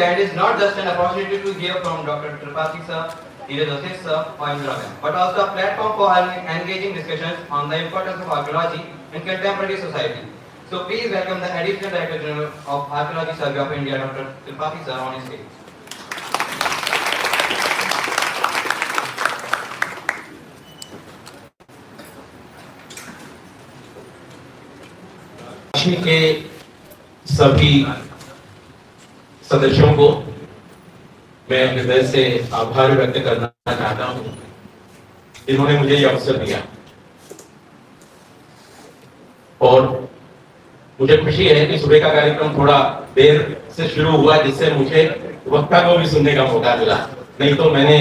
event is not just an opportunity to hear from Dr. Tripathi sir, Joseph sir, or Indra ma'am, but also a platform for engaging discussions on the importance of archaeology in contemporary society. So please welcome the Additional Director General of Archaeology Survey of India, Dr. Tripathi sir, on his stage. के सभी सदस्यों को मैं हृदय से आभार व्यक्त करना चाहता हूं जिन्होंने मुझे यह अवसर दिया और मुझे खुशी है कि सुबह का कार्यक्रम थोड़ा देर से शुरू हुआ जिससे मुझे वक्ता को भी सुनने का मौका मिला, नहीं तो मैंने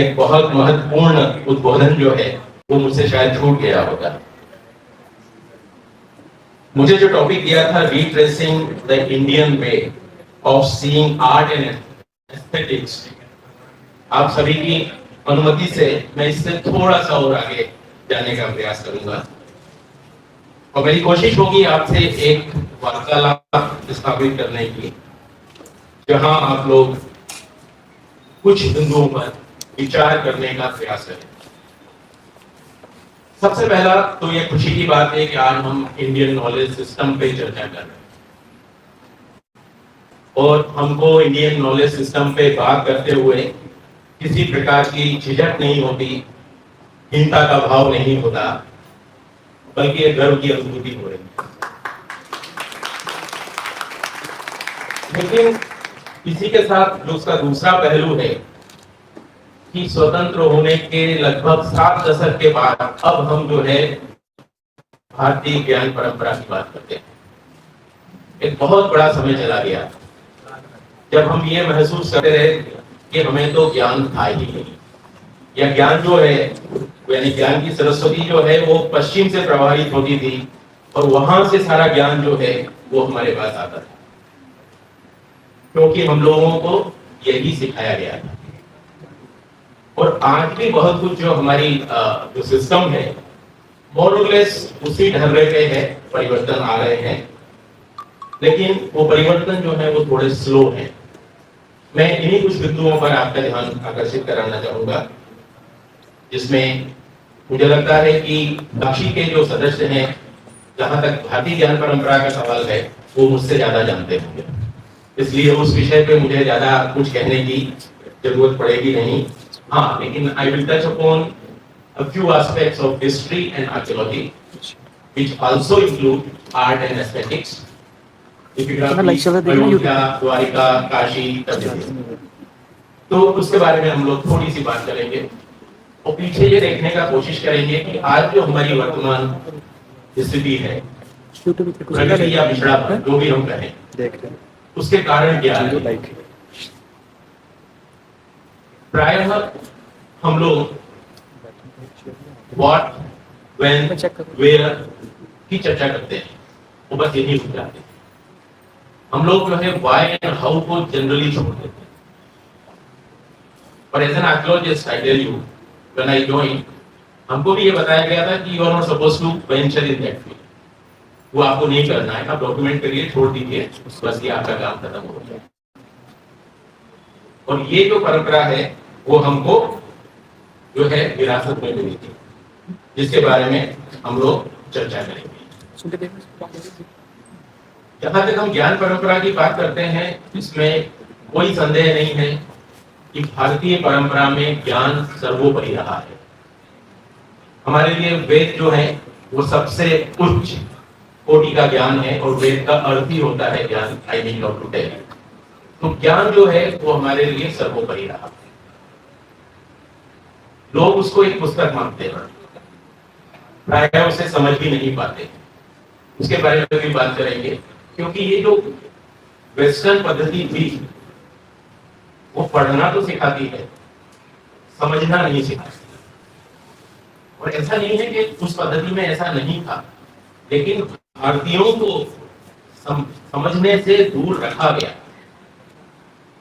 एक बहुत महत्वपूर्ण उद्बोधन जो है वो मुझसे शायद छूट गया होगा। मुझे जो टॉपिक दिया था retracing the Indian way of seeing art and aesthetics, आप सभी की अनुमति से मैं इससे थोड़ा सा और आगे जाने का प्रयास करूंगा और मेरी कोशिश होगी आपसे एक वार्तालाप स्थापित करने की जहां आप लोग कुछ बिंदुओं पर विचार करने का प्रयास करें। सबसे पहला तो ये खुशी की बात है कि आज हम इंडियन नॉलेज सिस्टम पे चर्चा कर रहे हैं और हमको इंडियन नॉलेज सिस्टम पे बात करते हुए किसी प्रकार की झिझक नहीं होती, हीनता का भाव नहीं होता, बल्कि एक गर्व की अनुभूति हो रही है। लेकिन इसी के साथ जो उसका दूसरा पहलू है कि स्वतंत्र होने के लगभग 7 दशक के बाद अब हम जो है भारतीय ज्ञान परंपरा की बात करते हैं। एक बहुत बड़ा समय चला गया जब हम ये महसूस करते रहे कि हमें तो ज्ञान था ही नहीं, या ज्ञान जो है यानी ज्ञान की सरस्वती जो है वो पश्चिम से प्रवाहित होती थी और वहां से सारा ज्ञान जो है वो हमारे पास आता था, क्योंकि हम लोगों को यही सिखाया गया था। और आज भी बहुत कुछ जो हमारी जो सिस्टम है मोर और लेस उसी ढर्रे पे है, परिवर्तन आ रहे हैं, लेकिन वो परिवर्तन जो है वो थोड़े स्लो है। मैं इन्हीं कुछ बिंदुओं पर आपका ध्यान आकर्षित कराना चाहूंगा जिसमें मुझे लगता है कि बाकी के जो सदस्य हैं, जहां तक भारतीय ज्ञान परंपरा का सवाल है, वो मुझसे ज्यादा जानते होंगे, इसलिए उस विषय पे मुझे ज्यादा कुछ कहने की जरूरत पड़ेगी नहीं। हाँ, लेकिन I will touch upon a few aspects of history and archaeology, which also include art and aesthetics, Ayodhya, Dwarika, Kashi, तो उसके बारे में हम लोग थोड़ी सी बात करेंगे और पीछे ये देखने का कोशिश करेंगे कि आज जो हमारी वर्तमान स्थिति है, प्रगति या पिछड़ापन जो भी हम कहें, उसके कारण क्या है। प्रायः हम लोग व्हाट, व्हेन, वेयर की चर्चा करते हैं, वो बस यही हो जाते हैं। हम लोग जो है व्हाई एंड हाउ को जनरली छोड़ देते हैं। और as an archaeologist I tell you, when I join, हमको भी ये बताया गया था कि you are not supposed to venture in that field, वो आपको नहीं करना है, आप डॉक्यूमेंट करिए, छोड़ दीजिए, बस ये आपका काम खत्म हो गया। और ये जो परंपरा है वो हमको जो है विरासत में मिली थी, जिसके बारे में हम लोग चर्चा करेंगे। जहां तक हम ज्ञान परंपरा की बात करते हैं, इसमें कोई संदेह नहीं है कि भारतीय परंपरा में ज्ञान सर्वोपरि रहा है। हमारे लिए वेद जो है वो सबसे उच्च कोटि का ज्ञान है और वेद का अर्थ ही होता है ज्ञान, आई मीन टू टेल। तो ज्ञान जो है वो हमारे लिए सर्वोपरि रहा। लोग उसको एक पुस्तक मानते हैं, प्रायः उसे समझ भी नहीं पाते, उसके बारे में भी बात करेंगे, क्योंकि ये जो वेस्टर्न पद्धति थी वो पढ़ना तो सिखाती है, समझना नहीं सिखाती। और ऐसा नहीं है कि उस पद्धति में ऐसा नहीं था, लेकिन भारतीयों को समझने से दूर रखा गया।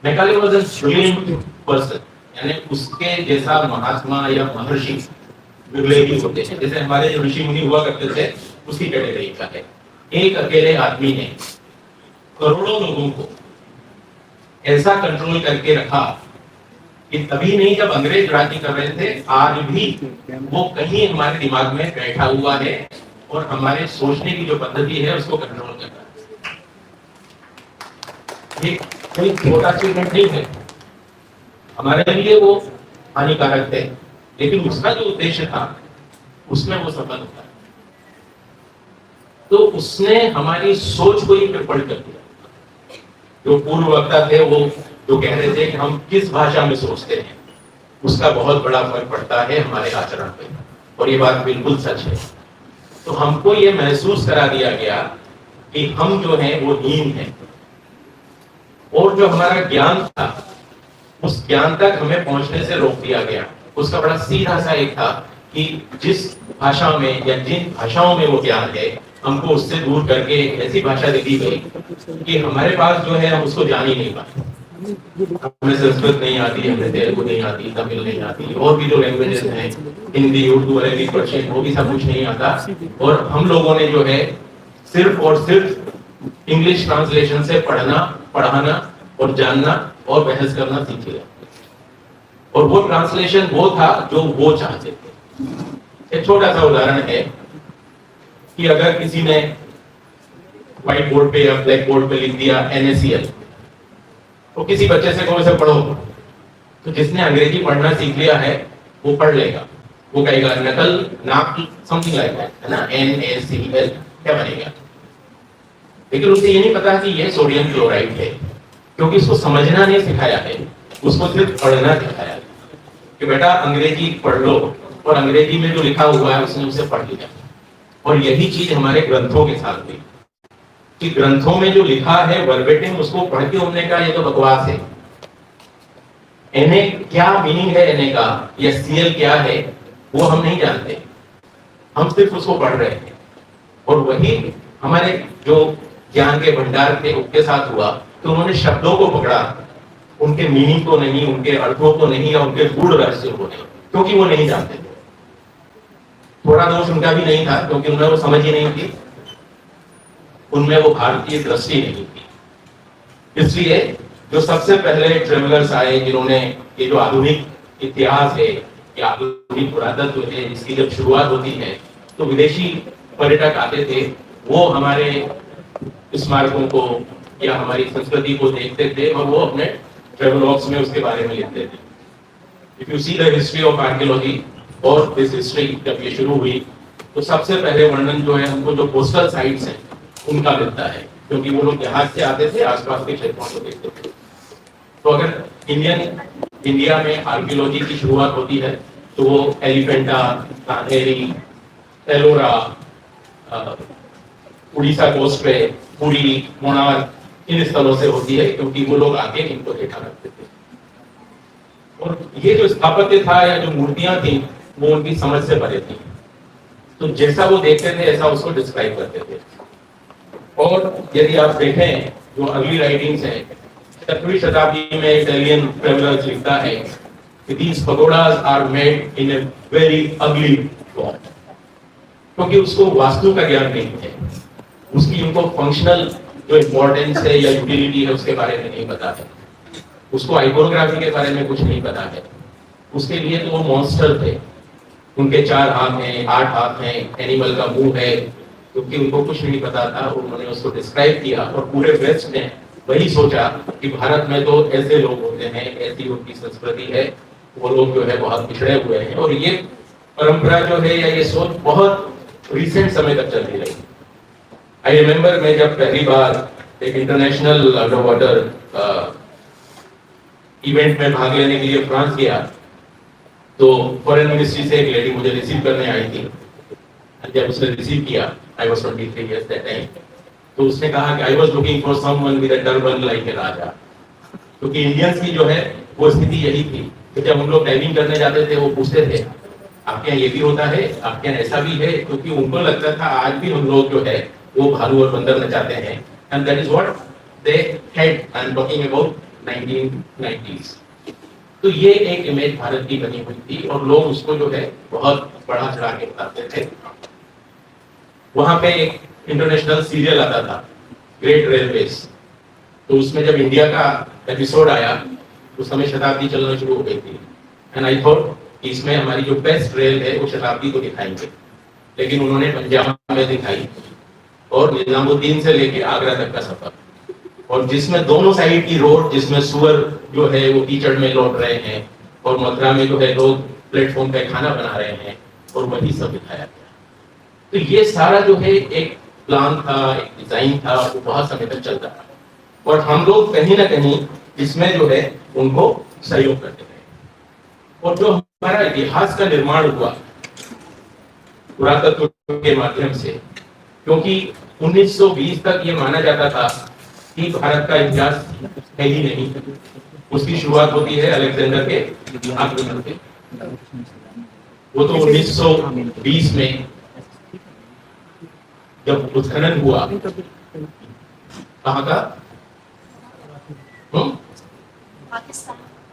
Macaulay was a brilliant person, यानी उसके जैसा महात्मा या महर्षि विरले ही होते हैं। जैसे हमारे जो ऋषि मुनि हुआ करते थे उसकी कैटेगरी का है। एक अकेले आदमी ने करोड़ों लोगों को ऐसा कंट्रोल करके रखा कि तभी नहीं, जब अंग्रेज राज कर रहे थे, आज भी वो कहीं हमारे दिमाग में बैठा हुआ है और हमारे सोचने की जो पद्धति है उसको कंट्रोल कर रहा है। ये कोई छोटा अचीवमेंट नहीं है, हमारे लिए वो हानिकारक है, लेकिन उसका जो उद्देश्य था उसमें वो सफल होता है। तो उसने हमारी सोच को ही प्रकट कर दिया। जो पूर्व वक्ता थे वो जो कह रहे थे कि हम किस भाषा में सोचते हैं, उसका बहुत बड़ा फर्क पड़ता है हमारे आचरण पे, और ये बात बिल्कुल सच है। तो हमको ये महसूस करा दिया गया कि हम जो हैं वो हीन हैं, और जो हमारा ज्ञान था उस ज्ञान तक हमें पहुंचने से रोक दिया गया। उसका बड़ा सीधा सा एक था कि जिस भाषा में या जिन भाषाओं में वो ज्ञान है, हमको उससे दूर करके ऐसी भाषा दे दी गई कि हमारे पास जो है हम उसको जान ही नहीं पाते। हमें संस्कृत नहीं आती, हमें तेलुगु नहीं आती, तमिल नहीं आती, और भी जो लैंग्वेजेस हैं, हिंदी, उर्दू, अरबी, पर्शियन, वो भी सब कुछ नहीं आता। और हम लोगों ने जो है सिर्फ और सिर्फ इंग्लिश ट्रांसलेशन से पढ़ना, पढ़ाना और जानना और बहस करना सीख लिया। और वो ट्रांसलेशन वो था जो वो चाहते थे। एक छोटा सा उदाहरण है कि अगर किसी ने व्हाइट बोर्ड पे या ब्लैक बोर्ड पे लिख दिया NaCl, तो किसी बच्चे से कहो इसे पढ़ो, तो जिसने अंग्रेजी पढ़ना सीख लिया है वो पढ़ लेगा, वो कहेगा नकल नाक समथिंग लाइक दैट, है ना, NaCl क्या बनेगा। लेकिन उसे ये नहीं पता कि ये सोडियम क्लोराइड है, क्योंकि उसको समझना नहीं सिखाया है, उसको सिर्फ पढ़ना सिखाया है कि बेटा अंग्रेजी पढ़ लो, और अंग्रेजी में जो लिखा हुआ है उसने उसे पढ़ लिया। और यही चीज हमारे ग्रंथों के साथ हुई कि ग्रंथों में जो लिखा है वर्बेटिम उसको पढ़ के हमने कहा ये तो बकवास है। Na क्या मीनिंग है Na का या Cl क्या है वो हम नहीं जानते, हम सिर्फ उसको पढ़ रहे हैं। और वही हमारे जो ज्ञान के भंडार थे उनके साथ हुआ, तो उन्होंने शब्दों को पकड़ा, उनके मीनिंग को नहीं, उनके अर्थों को नहीं, या उनके गूढ़ रहस्यों को नहीं, क्योंकि वो नहीं जानते थे। थोड़ा दोष उनका भी नहीं था, क्योंकि उन्हें वो समझ ही नहीं थी, उनमें वो भारतीय दृष्टि नहीं थी। इसलिए जो सबसे पहले ट्रेवलर्स आए, जिन्होंने ये जो आधुनिक इतिहास है या आधुनिक पुरातत्व है, इसकी जब शुरुआत होती है तो विदेशी पर्यटक आते थे, वो हमारे स्मारकों को या हमारी संस्कृति को देखते थे और वो अपने ट्रेवलॉग्स में उसके बारे में लिखते थे। If you see the history of archaeology और दिस हिस्ट्री जब ये शुरू हुई, तो सबसे पहले वर्णन जो है हमको जो कोस्टल साइट्स हैं उनका मिलता है, क्योंकि वो लोग जहाज से आते थे, आसपास के क्षेत्रों को देखते थे। तो अगर इंडिया में आर्कियोलॉजी की शुरुआत होती है तो वो एलिफेंटा, कान्हेरी, एलोरा, उड़ीसा कोस्ट पे पुरी, कोणार्क, इन स्थलों से होती है, क्योंकि वो लोग आके इनको देखा करते थे। और ये जो स्थापत्य था या जो मूर्तियां थी वो उनकी समझ से परे थी, तो जैसा वो देखते थे ऐसा उसको डिस्क्राइब करते थे। और यदि आप देखें जो अगली राइटिंग्स हैं, 17वीं शताब्दी में इटालियन ट्रेवलर्स लिखता है कि these pagodas are made in a very ugly form, क्योंकि उसको वास्तु का ज्ञान नहीं है, उसकी उनको फंक्शनल जो इंपॉर्टेंस है या यूटिलिटी है उसके बारे में नहीं पता है, उसको आइकोनोग्राफी के बारे में कुछ नहीं पता है। उसके लिए तो वो मॉन्स्टर थे, उनके 4 हाथ हैं, 8 हाथ हैं, एनिमल का मुंह है, क्योंकि उनको कुछ नहीं पता था, उन्होंने उसको डिस्क्राइब किया। और पूरे वेस्ट ने वही सोचा कि भारत में तो ऐसे लोग होते हैं, ऐसी उनकी संस्कृति है, वो लोग जो है बहुत पिछड़े हुए हैं। और ये परंपरा जो है या ये सोच बहुत रिसेंट समय तक चलती रही। आई रिमेम्बर मैं जब पहली बार एक इंटरनेशनल अंडर वाटर इवेंट में भाग लेने के लिए फ्रांस गया, तो फॉरेन मिनिस्ट्री से एक लेडी मुझे रिसीव करने आई थी। जब उसने रिसीव किया, I was 23 years that time, तो उसने कहा कि I was looking for someone with a turban like a raja, क्योंकि इंडियंस की जो है वो स्थिति यही थी कि जब हम लोग डाइविंग करने जाते थे वो पूछते थे आपके यहाँ ये भी होता है, आपके यहाँ ऐसा भी है, क्योंकि उनको लगता था आज भी हम लोग जो है वो भालू और बंदर नचाते हैं। And that is what they had, I am talking about 1990s। तो ये एक इमेज भारत की बनी हुई थी और लोग उसको जो है बहुत बड़ा चढ़ा के बताते थे। वहां पे एक इंटरनेशनल सीरियल आता था, ग्रेट रेलवेज, तो उसमें जब इंडिया का एपिसोड आया उस समय शताब्दी चलना शुरू हो गई थी एंड आई थॉट इसमें हमारी जो बेस्ट रेल है वो शताब्दी को दिखाएंगे, लेकिन उन्होंने पंजाब में दिखाई और निजामुद्दीन से लेके आगरा तक का सफर, और जिसमें दोनों साइड की रोड, जिसमें सुअर जो है वो कीचड़ में लौट रहे हैं और मथुरा में जो है लोग प्लेटफॉर्म पे खाना बना रहे हैं, और वही सब दिखाया गया। तो ये सारा जो है एक प्लान था, एक डिजाइन था, वो बहुत समय तक चलता रहा और हम लोग कहीं ना कहीं इसमें जो है उनको सहयोग करते रहे। और जो हमारा इतिहास का निर्माण हुआ पुरातत्व के माध्यम से, क्योंकि 1920 तक ये माना जाता था कि भारत का इतिहास है ही नहीं, उसकी शुरुआत होती है अलेक्जेंडर के आक्रमण से। वो तो 1920 में जब उत्खनन हुआ, कहाँ का?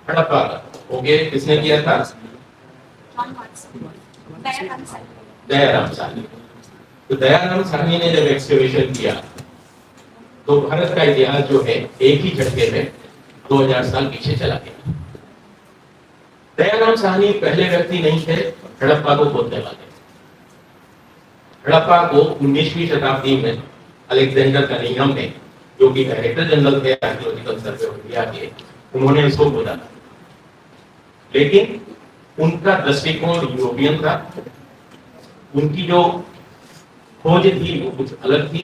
हड़प्पा का। ओके, किसने किया था? दयाराम साहनी। तो दयाराम साहनी ने जब एक्सकवेशन किया तो भारत का इतिहास जो है एक ही झटके में 2000 साल पीछे चला गया। दयाराम साहनी पहले व्यक्ति नहीं थे हड़प्पा को खोदने वाले। हड़प्पा को 19वीं शताब्दी में अलेक्जेंडर कनिंघम ने, जो कि डायरेक्टर जनरल थे आर्कियोलॉजिकल सर्वे ऑफ इंडिया के, उन्होंने इसको खोदा था। लेकिन उनका दृष्टिकोण यूरोपियन था, उनकी जो खोज थी वो कुछ अलग थी।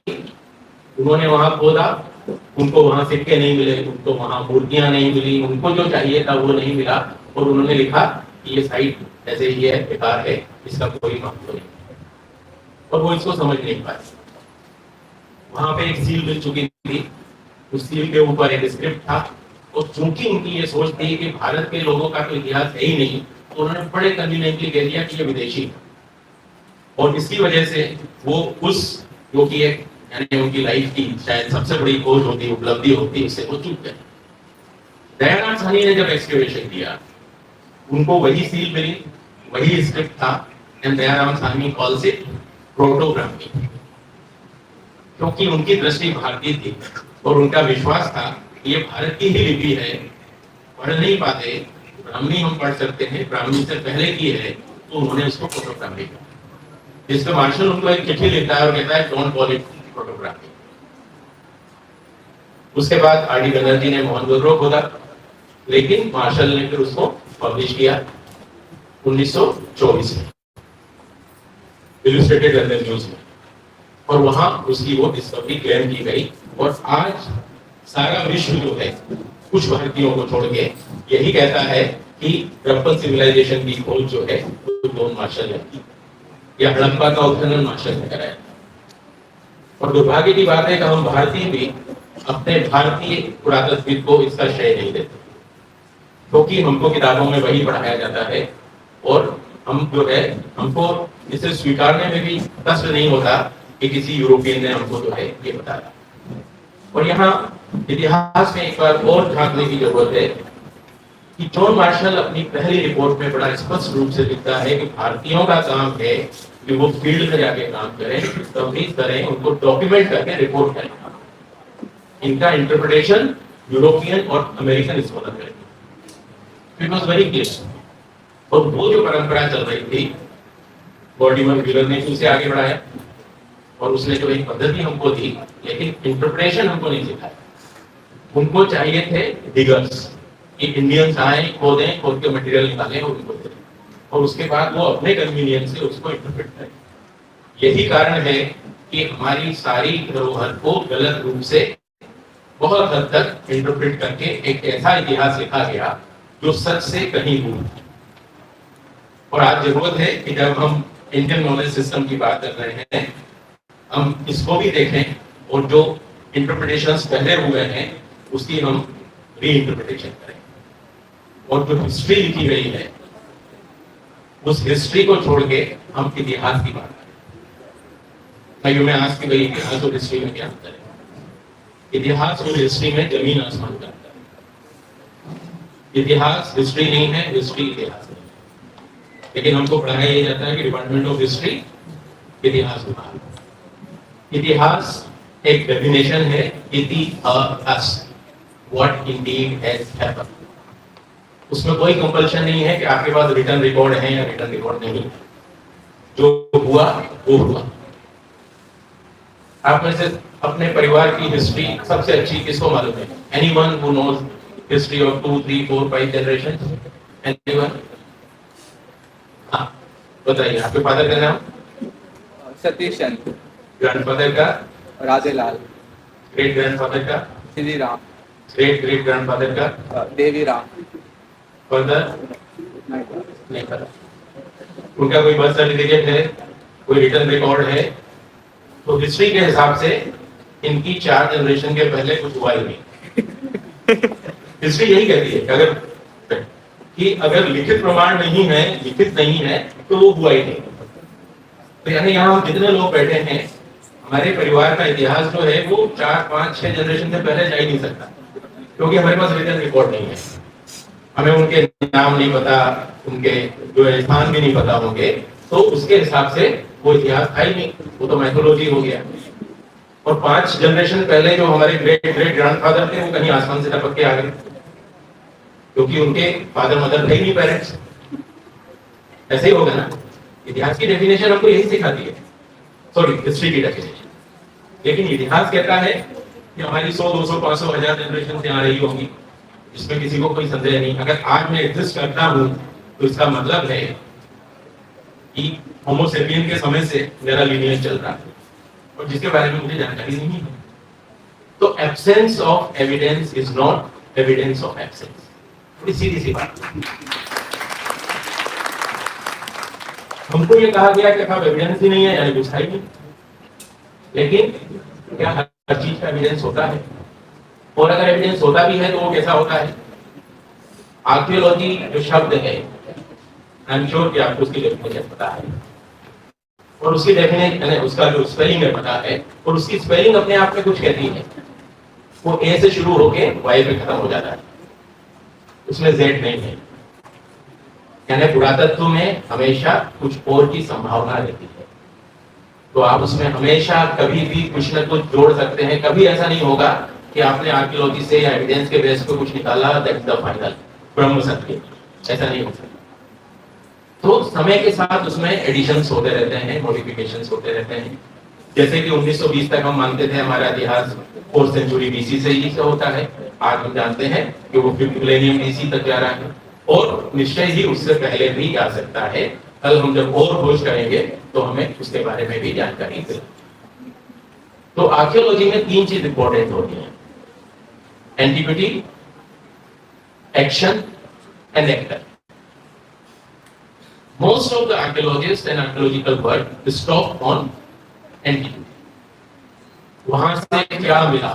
उन्होंने वहां खोदा, उनको वहां सिक्के नहीं मिले, उनको वहां मूर्तियां नहीं मिली, उनको जो चाहिए था वो नहीं मिला, और उन्होंने लिखा कि ये साइट ऐसे ही है, बेकार है, इसका कोई महत्व नहीं, और वो इसको समझ नहीं पाए। वहां पे एक सील मिल चुकी थी, उस सील के ऊपर एक स्क्रिप्ट था, और चूंकि उनकी ये सोच थी कि भारत के लोगों का तो इतिहास है ही नहीं, तो उन्होंने बड़े कन्वीनियंटली कह दिया कि ये विदेशी है। और इसकी वजह से वो उस जो कि एक यानी उनकी लाइफ की शायद सबसे बड़ी खोज होती, उपलब्धि होती, उससे वो चूक गए। दयाराम साहनी ने जब एक्सकवेशन किया, उनको वही सील मिली, वही स्क्रिप्ट था, and Dayaram Sahni calls it protography, क्योंकि उनकी दृष्टि भारतीय थी और उनका विश्वास था कि ये भारत की ही लिपि है, पढ़ नहीं पाते, ब्राह्मणी हम पढ़ सकते हैं, ब्राह्मणी से पहले की है, तो उन्होंने उसको प्रोटोग्राफी किया। जिसका मार्शल उनको एक चिट्ठी लिखता है और कहता है डोंट कॉल इट प्रोटोग्राफी। उसके बाद आर डी बनर्जी ने मोहनजोदड़ो खोदा, लेकिन मार्शल ने फिर उसको पब्लिश किया 1924 में इलस्ट्रेटेड लंदन न्यूज में, और वहां उसकी वो डिस्कवरी क्लेम की गई। और आज सारा विश्व जो है कुछ भारतीयों को छोड़ के यही कहता है कि हड़प्पन सिविलाइजेशन की खोज जो है वो जॉन मार्शल ने की, या हड़प्पा का उत्खनन मार्शल ने कराया। और दुर्भाग्य की बात है कि हम भारतीय भी अपने भारतीय पुरातत्वविद को इसका श्रेय नहीं देते, क्योंकि हमको किताबों में वही पढ़ाया जाता है, और हम जो है हमको इसे स्वीकारने में भी कष्ट नहीं होता कि किसी यूरोपियन ने हमको जो है ये बताया। और यहाँ इतिहास में एक बार और झांकने की जरूरत है कि जॉन मार्शल अपनी पहली रिपोर्ट में बड़ा स्पष्ट रूप से लिखता है कि भारतीयों का काम है कि वो फील्ड में जाके काम करें, तबलीग करें, उनको डॉक्यूमेंट करके रिपोर्ट करें, इनका इंटरप्रिटेशन यूरोपियन और अमेरिकन स्कॉलर करें। It was very clear. और वो जो परंपरा चल रही थी, बॉडीमन व्हीलर ने उसे आगे बढ़ाया, और उसने जो एक पद्धति हमको दी, लेकिन इंटरप्रिटेशन हमको नहीं सिखाया। उनको चाहिए थे डिगर्स, कि इंडियंस आए, खोदें, खोद के मटेरियल निकालें और उनको दें, और उसके बाद वो अपने कन्वीनियंस से उसको इंटरप्रेट करें। यही कारण है कि हमारी सारी धरोहर को गलत रूप से बहुत हद तक इंटरप्रेट करके एक ऐसा इतिहास लिखा गया जो सच से कहीं दूर है। और आज जरूरत है कि जब हम इंडियन नॉलेज सिस्टम की बात कर रहे हैं, हम इसको भी देखें, और जो इंटरप्रिटेशंस पहले हुए हैं उसकी हम री इंटरप्रिटेशन करें, और जो हिस्ट्री लिखी गई है उस हिस्ट्री को छोड़ के हम इतिहास की बात करें। मैं आज की गई इतिहास और हिस्ट्री में क्या अंतर है? इतिहास और हिस्ट्री में जमीन आसमान का अंतर है। इतिहास हिस्ट्री नहीं है, हिस्ट्री इतिहास है। लेकिन हमको पढ़ाया यह जाता है कि डिपार्टमेंट ऑफ हिस्ट्री इतिहास विभाग। इतिहास एक डेफिनेशन है, इतिहास what indeed has happened. उसमें कोई कंपल्शन नहीं है कि आपके पास रिटर्न रिकॉर्ड है या रिटर्न रिकॉर्ड नहीं। जो हुआ वो हुआ। आप में से अपने परिवार की हिस्ट्री सबसे अच्छी किसको मालूम है? Anyone who knows history of 2, 3, 4, 5 generation? Anyone? हाँ, बताइए। आपके फादर का नाम? सतीश चंद्र। ग्रैंडफादर का? राधेलाल। ग्रेट ग्रैंडफादर का? Shri Ram. Great great grandfather का? देवी राम। फर्दर नहीं पता। उनका कोई बर्थ सर्टिफिकेट है, कोई रिटर्न रिकॉर्ड है? तो हिस्ट्री के हिसाब से इनकी 4 जनरेशन के पहले कुछ हुआ ही नहीं। हिस्ट्री यही कहती है कि अगर लिखित प्रमाण नहीं है, लिखित नहीं है, तो वो हुआ ही नहीं। तो यानी यहाँ हम जितने लोग बैठे हैं, हमारे परिवार का इतिहास जो है वो 4, 5, 6 जनरेशन से पहले जा ही नहीं सकता, क्योंकि हमारे पास रिटर्न रिकॉर्ड नहीं है। हमें उनके नाम नहीं पता, उनके जो स्थान भी नहीं पता होंगे, तो उसके हिसाब से वो इतिहास था ही नहीं, वो तो मैथोलॉजी हो गया। और 5 जनरेशन पहले जो हमारे ग्रेट ग्रेट ग्रैंडफादर थे, वो कहीं आसमान से टपक के आ गए, क्योंकि उनके फादर मदर थे ही नहीं पेरेंट्स। ऐसे ही होगा ना। इतिहास की डेफिनेशन हमको यही सिखाती है, सॉरी हिस्ट्री की डेफिनेशन। लेकिन इतिहास कहता है कि हमारी 100, 200, 500, 1000 जनरेशन से आ रही होगी, इसमें किसी को कोई संदेह नहीं। अगर आज मैं एग्जिस्ट करता हूं, तो इसका मतलब है कि होमो सेपियन के समय से मेरा लिनियज चल रहा है, और जिसके बारे में मुझे जानकारी नहीं है। तो absence of evidence is not evidence of absence. थोड़ी सीधी सी बात। हमको ये कहा गया कि अब एविडेंस ही नहीं है, यानी कुछ है ही नहीं। लेकिन क्या हर चीज का एविडेंस होता है? और अगर एविडेंस होता भी है तो वो कैसा होता है? आर्कियोलॉजी जो शब्द है, आई एम श्योर कि आपको उसकी डेफिनेशन पता है, और उसकी डेफिनेशन, उसका जो स्पेलिंग है पता है, और उसकी स्पेलिंग अपने आप में कुछ कहती है। वो ए से शुरू होके वाई पे खत्म हो जाता है, उसमें जेड नहीं है। यानी पुरातत्व में हमेशा कुछ और की संभावना रहती है, तो आप उसमें हमेशा कभी भी कुछ न कुछ जोड़ सकते हैं। कभी ऐसा नहीं होगा कि आपने आर्कियोलॉजी से या एविडेंस के बेस पे कुछ निकाला, दैट्स द फाइनल ब्रह्म सत्य। ऐसा नहीं हो सकता। तो समय के साथ उसमें एडिशंस होते रहते हैं, मॉडिफिकेशंस होते रहते हैं। जैसे कि 1920 तक हम मानते थे हमारा इतिहास 4th सेंचुरी बीसी से ही से होता है। आज हम जानते हैं कि वो 5th मिलेनियम बीसी तक जा रहा है, और निश्चय ही उससे पहले भी जा सकता है। कल हम जब और खोज करेंगे तो हमें उसके बारे में भी जानकारी मिलेगी। तो आर्कियोलॉजी में 3 चीज इंपॉर्टेंट होती हैं: antiquity, action and actor. Most of the archaeologists and archaeological work stop on antiquity. वहां से क्या मिला,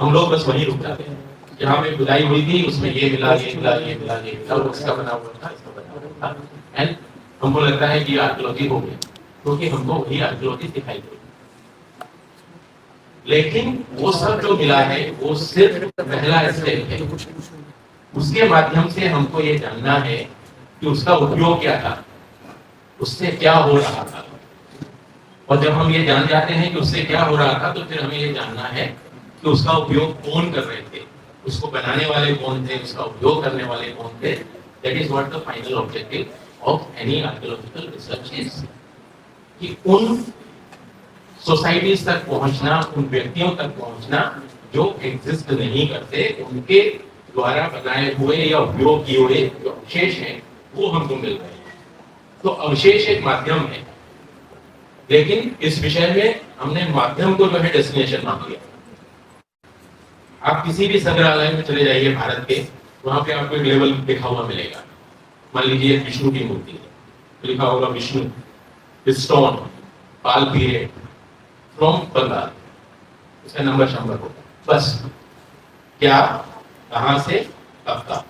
हम लोग बस वहीं रुक जाते हैं। जहां पे खुदाई हुई थी उसमें ये मिला, ये मिला, ये मिला, ये मिला, उसका बना हुआ था, इसका बना हुआ था, एंड हमको लगता है कि ये आर्कियोलॉजी हो गई, क्योंकि हमको वही आर्कियोलॉजी दिखाई दी। लेकिन वो सब जो मिला है वो सिर्फ पहला स्टेप है। उसके माध्यम से हमको ये जानना है कि उसका उपयोग क्या था, उससे क्या हो रहा था। और जब हम ये जान जाते हैं कि उससे क्या हो रहा था, तो फिर हमें ये जानना है कि उसका उपयोग कौन कर रहे थे, उसको बनाने वाले कौन थे, उसका उपयोग करने वाले कौन थे। That is what the final objective of any archaeological research is. कि उन सोसाइटीज तक पहुंचना, उन व्यक्तियों तक पहुंचना जो एग्जिस्ट नहीं करते, उनके द्वारा बनाए हुए या उपयोग किए हुए जो अवशेष हैं वो हमको मिल रहे हैं। तो अवशेष एक माध्यम है, लेकिन इस विषय में हमने माध्यम को जो है डेस्टिनेशन मान लिया। आप किसी भी संग्रहालय में चले जाइए भारत के, वहां पे आपको एक लेवल लिखा हुआ मिलेगा। मान लीजिए विष्णु की मूर्ति है, लिखा होगा Vishnu stone Pala period from Bengal, उसका नंबर शंबर होगा। बस क्या, कहां से, कब का,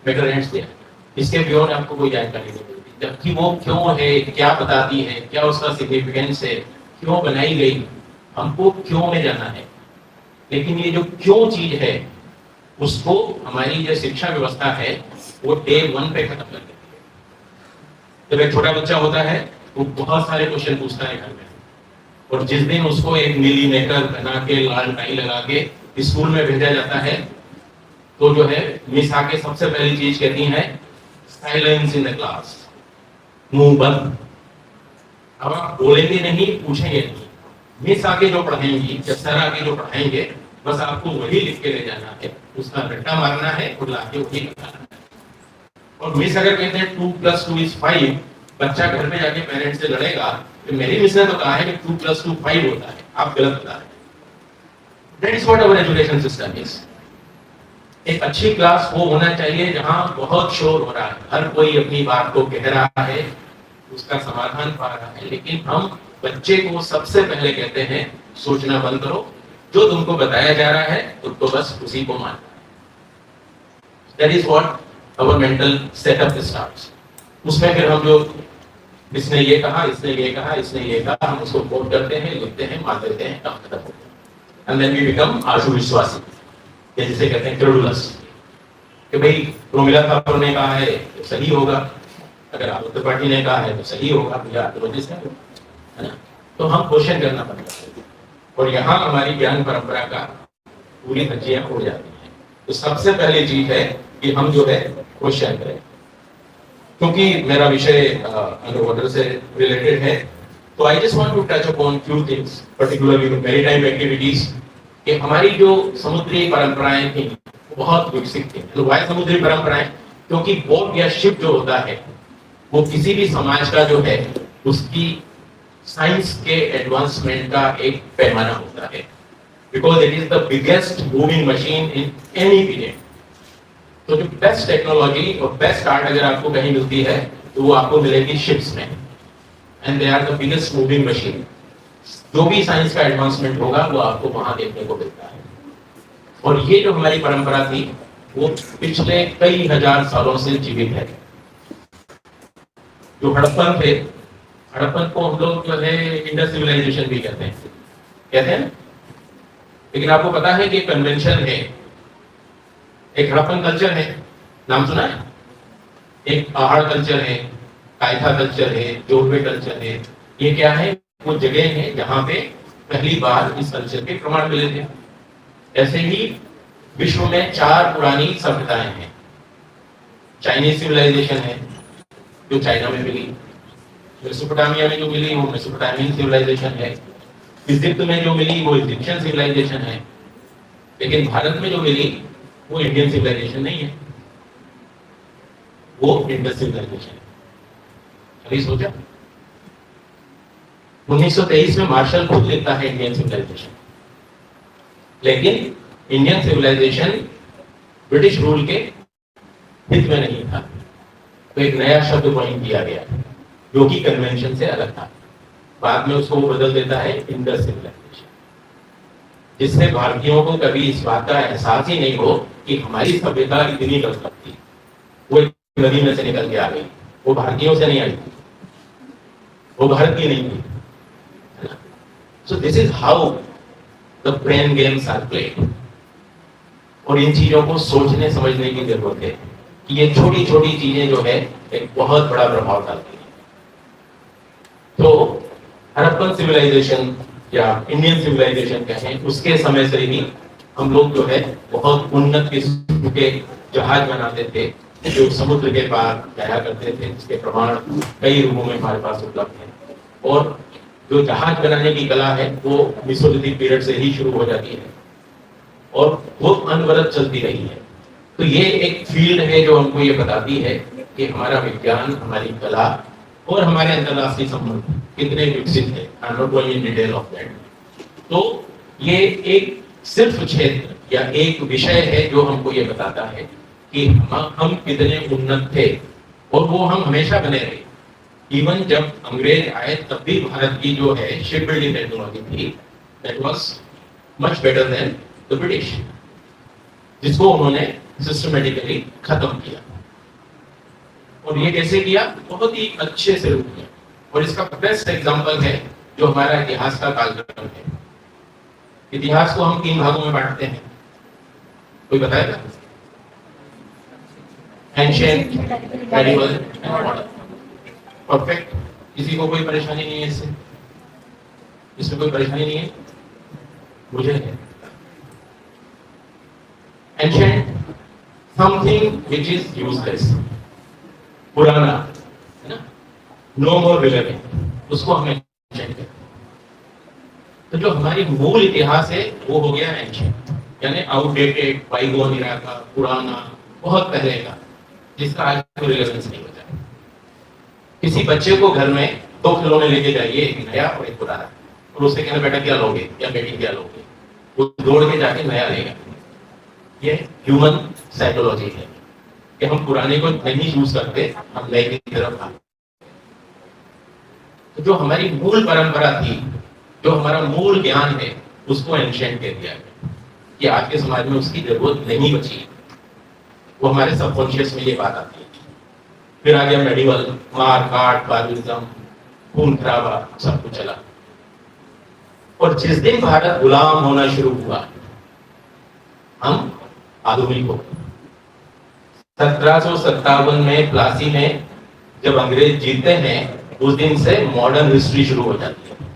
मेजरमेंट्स दिया। इसके बियॉन्ड आपको कोई जानकारी नहीं मिलती। जबकि वो क्यों है, क्या बताती है, क्या उसका सिग्निफिकेंस है, क्यों बनाई गई, हमको क्यों में जाना है। लेकिन ये जो क्यों चीज है, उसको हमारी जो शिक्षा व्यवस्था है वो डे 1 पे खत्म कर देती है। जब एक छोटा बच्चा होता है वो बहुत सारे क्वेश्चन पूछता है घर में, और जिस दिन उसको एक मिलीमीटर बना के लाल टाई लगा के स्कूल में भेजा जाता है तो जो है मिस आके सबसे पहली चीज कहती है साइलेंस इन द क्लास, मुंह बंद। अब आप बोलेंगे नहीं, पूछेंगे नहीं, मिस आके जो पढ़ाएंगी या सर आके जो पढ़ाएंगे बस आपको वही लिख के ले जाना है, उसका रट्टा मारना है और लाके वही बताना है। और मिस अगर कहते हैं 2 + 2 = 5, बच्चा घर में जाके पेरेंट्स से लड़ेगा कि मेरी मिस ने तो कहा है कि 2 + 2 = 5 होता है, आप गलत बता रहे हैं। That is what our education system is. एक अच्छी क्लास वो होना चाहिए जहां बहुत शोर हो रहा है, हर कोई अपनी बात को कह रहा है, उसका समाधान पा रहा है, लेकिन हम बच्चे को सबसे पहले कहते हैं सोचना बंद करो, जो तुमको बताया जा रहा है तुमको बस उसी को मानना है। That is what our mental setup starts. उसमें फिर हम जो इसने ये कहा, इसने ये कहा, इसने ये कहा, हम उसको कोट करते हैं, लिखते हैं, मान लेते हैं, काम खत्म होता है। एंड देन वी बिकम आशु विश्वासी, ये जिसे कहते हैं क्रेडुलस, कि भाई प्रोमिला ठाकुर ने कहा है तो सही होगा, अगर आदित्य त्रिपाठी ने कहा है तो सही होगा, भैया आत्मनिष्ठ है ना। तो हम क्वेश्चन करना पड़ता है और यहाँ हमारी ज्ञान परंपरा का पूरी धज्जियां उड़ जाती हैं। तो सबसे पहली चीज है कि हम जो है क्वेश्चन करें। क्योंकि मेरा विषय अंडर वाटर से रिलेटेड है, तो I just want to touch upon few things, particularly maritime activities, कि हमारी जो समुद्री परंपराएं थी बहुत विकसित थी। तो वाय समुद्री परंपराएं, क्योंकि बोट या शिप जो होता है वो किसी भी समाज का जो है उसकी साइंस के एडवांसमेंट का एक पैमाना होता है, because it is the biggest moving machine in any period. तो जो बेस्ट टेक्नोलॉजी और बेस्ट आर्ट अगर आपको कहीं मिलती है तो वो आपको मिलेगी शिप्स में, and they are the biggest moving machine. जो भी साइंस का एडवांसमेंट होगा वो आपको वहां देखने को मिलता है। और ये जो हमारी परंपरा थी वो पिछले कई हजार सालों से जीवित है। जो हड़प्पन थे, हड़प्पन को हम लोग जो है इंडस सिविलाइजेशन भी कहते हैं, लेकिन आपको पता है कि कन्वेंशन है, एक हड़प्पन कल्चर है, नाम सुना है? एक पहाड़ कल्चर है, कायथा कल्चर है, जोरवे कल्चर है। ये क्या है? वो जगह है जहां पे पहली बार इस कल्चर के प्रमाण मिले थे। ऐसे ही विश्व में 4 पुरानी सभ्यताएं हैं। चाइनीज सिविलाइजेशन है जो चाइना में मिली, मेसोपोटामिया में जो मिली वो मेसोपोटामियन सिविलाइजेशन है, इजिप्ट में जो मिली वो इजिप्शियन सिविलाइजेशन है, लेकिन भारत में जो मिली वो इंडियन सिविलाइजेशन नहीं है, वो इंडस सिविलाइजेशन है। कभी सोचा? 1923 में मार्शल खुद लिखता है इंडियन सिविलाइजेशन, लेकिन इंडियन सिविलाइजेशन ब्रिटिश रूल के हित में नहीं था, तो एक नया शब्द कॉइन किया गया जो कि कन्वेंशन से अलग था। बाद में उसको बदल देता है इंडस सिविलाइजेशन, जिससे भारतीयों को कभी इस बात का एहसास ही नहीं हो कि हमारी सभ्यता इतनी गलत थी। वो एक नदी में से निकल के आ गई, वो भारतीयों से नहीं आई थी, वो भारत की नहीं थी। So this is how the brain games are played. और इन चीजों को सोचने समझने की जरूरत है कि ये छोटी छोटी चीजें जो है एक बहुत बड़ा प्रभाव डालती है। तो हड़प्पन सिविलाइजेशन या इंडियन सिविलाइजेशन कहें, उसके समय से ही हम लोग जो है बहुत उन्नत किस्म के जहाज बनाते थे जो समुद्र के पार जाया करते थे, जिसके प्रमाण कई रूपों में हमारे पास उपलब्ध है। और जो जहाज बनाने की कला है वो मेसोलिथिक पीरियड से ही शुरू हो जाती है और वो अनवरत चलती रही है। तो ये एक फील्ड है जो हमको ये बताती है कि हमारा विज्ञान, हमारी कला और हमारे अंतरराष्ट्रीय संबंध कितने विकसित है। I am not going in detail of that. तो ये एक सिर्फ क्षेत्र या एक विषय है जो हमको ये बताता है कि हम कितने उन्नत थे, और वो हम हमेशा बने रहे। इवन जब अंग्रेज आए तब भी भारत की जो है शिप बिल्डिंग टेक्नोलॉजी थी, that was much better than the British, जिसको उन्होंने सिस्टमेटिकली खत्म किया। और ये कैसे किया? बहुत ही अच्छे से किया। और इसका बेस्ट एग्जांपल है जो हमारा इतिहास का कालक्रम है। इतिहास को हम 3 भागों में बांटते हैं, कोई बताएगा? Ancient, medieval and modern. Perfect, किसी को कोई परेशानी नहीं है इससे? इसमें कोई परेशानी नहीं है? मुझे है। Ancient something which is useless, पुराना, है ना, नो मोर रिलेवेंट, उसको हमें एंशिएंट कहते हैं। तो जो हमारी मूल इतिहास है वो हो गया एंशिएंट, यानी आउटडेटेड, बाईगोन इरा का, पुराना, बहुत पहले का, जिसका आज कोई रिलेवेंस नहीं बचा। किसी बच्चे को घर में 2 खिलौने लेके जाइए, एक नया और एक पुराना, और उससे कहना बेटा क्या लोगे या बेटी क्या लोगे, वो दौड़ के जाके नया लेगा। ये ह्यूमन साइकोलॉजी है कि हम पुराने को नहीं यूज करते, हम नए की तरफ भागते। तो जो हमारी मूल परंपरा थी, जो हमारा मूल ज्ञान है, उसको एंशिएंट कह दिया गया कि आज के समाज में उसकी जरूरत नहीं बची। वो हमारे सबकॉन्शियस में ये बात आती है। फिर आ गया मेडिवल, मार काट, बार्बरिज्म, खून खराबा, सब कुछ चला। और जिस दिन भारत गुलाम होना शुरू हुआ, हम आधुनिक हो गए। 1757 में प्लासी में जब अंग्रेज जीतते हैं, उस दिन से मॉडर्न हिस्ट्री शुरू हो जाती है।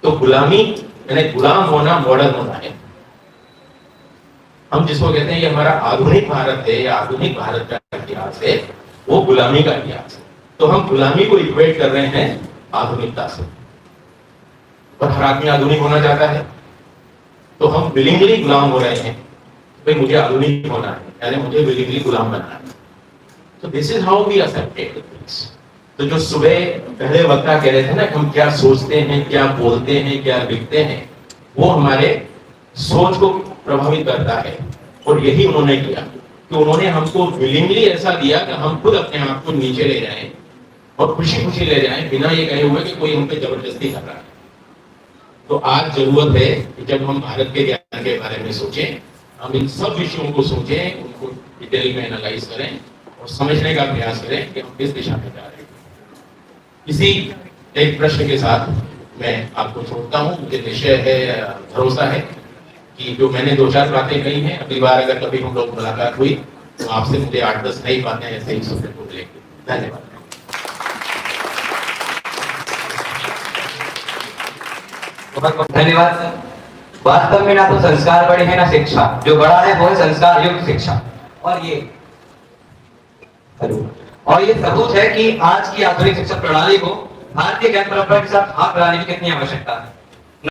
तो गुलामी यानी गुलाम होना मॉडर्न होना है। हम जिसको कहते हैं ये हमारा आधुनिक भारत है या आधुनिक भारत का इतिहास है, वो गुलामी का इतिहास है। तो हम गुलामी को इक्वेट कर रहे हैं आधुनिकता से। और हर आदमी आधुनिक होना चाहता है, तो हम विलिंगली गुलाम हो रहे हैं। भाई मुझे आधुनिक होना है, यानी मुझे विलिंगली गुलाम बनना है। तो this is how we accepted things. तो जो सुबह पहले वक्ता कह रहे थे ना कि हम क्या सोचते हैं, क्या बोलते हैं, क्या लिखते हैं, वो हमारे सोच को प्रभावित करता है। और यही उन्होंने किया कि उन्होंने हमको विलिंगली ऐसा दिया कि हम खुद अपने आप को नीचे ले जाएं और खुशी खुशी ले जाएं, बिना ये कहे हुए कि कोई हम पे जबरदस्ती कर रहा है। तो आज जरूरत है कि जब हम भारत के ज्ञान के बारे में सोचें, हम इन सब विषयों को सोचें, उनको डिटेल में एनालाइज करें और समझने का प्रयास करें कि हम किस दिशा में जा रहे हैं। इसी एक प्रश्न के साथ मैं आपको छोड़ता हूँ। मुझे निश्चय है, भरोसा है कि जो मैंने 2-4 बातें कही हैं, अगली बार अगर कभी हम लोग मुलाकात हुई तो आपसे मुझे 8-10 नई बातें ऐसे ही सुनने को मिलेंगी। धन्यवाद। बहुत बहुत धन्यवाद सर। वास्तव में ना तो संस्कार बड़े हैं ना शिक्षा, जो बड़ा है वो है संस्कार युक्त शिक्षा। और ये सबूत है कि आज की आधुनिक शिक्षा प्रणाली को भारतीय ज्ञान परंपरा के साथ हाथ मिलाने की कितनी आवश्यकता है।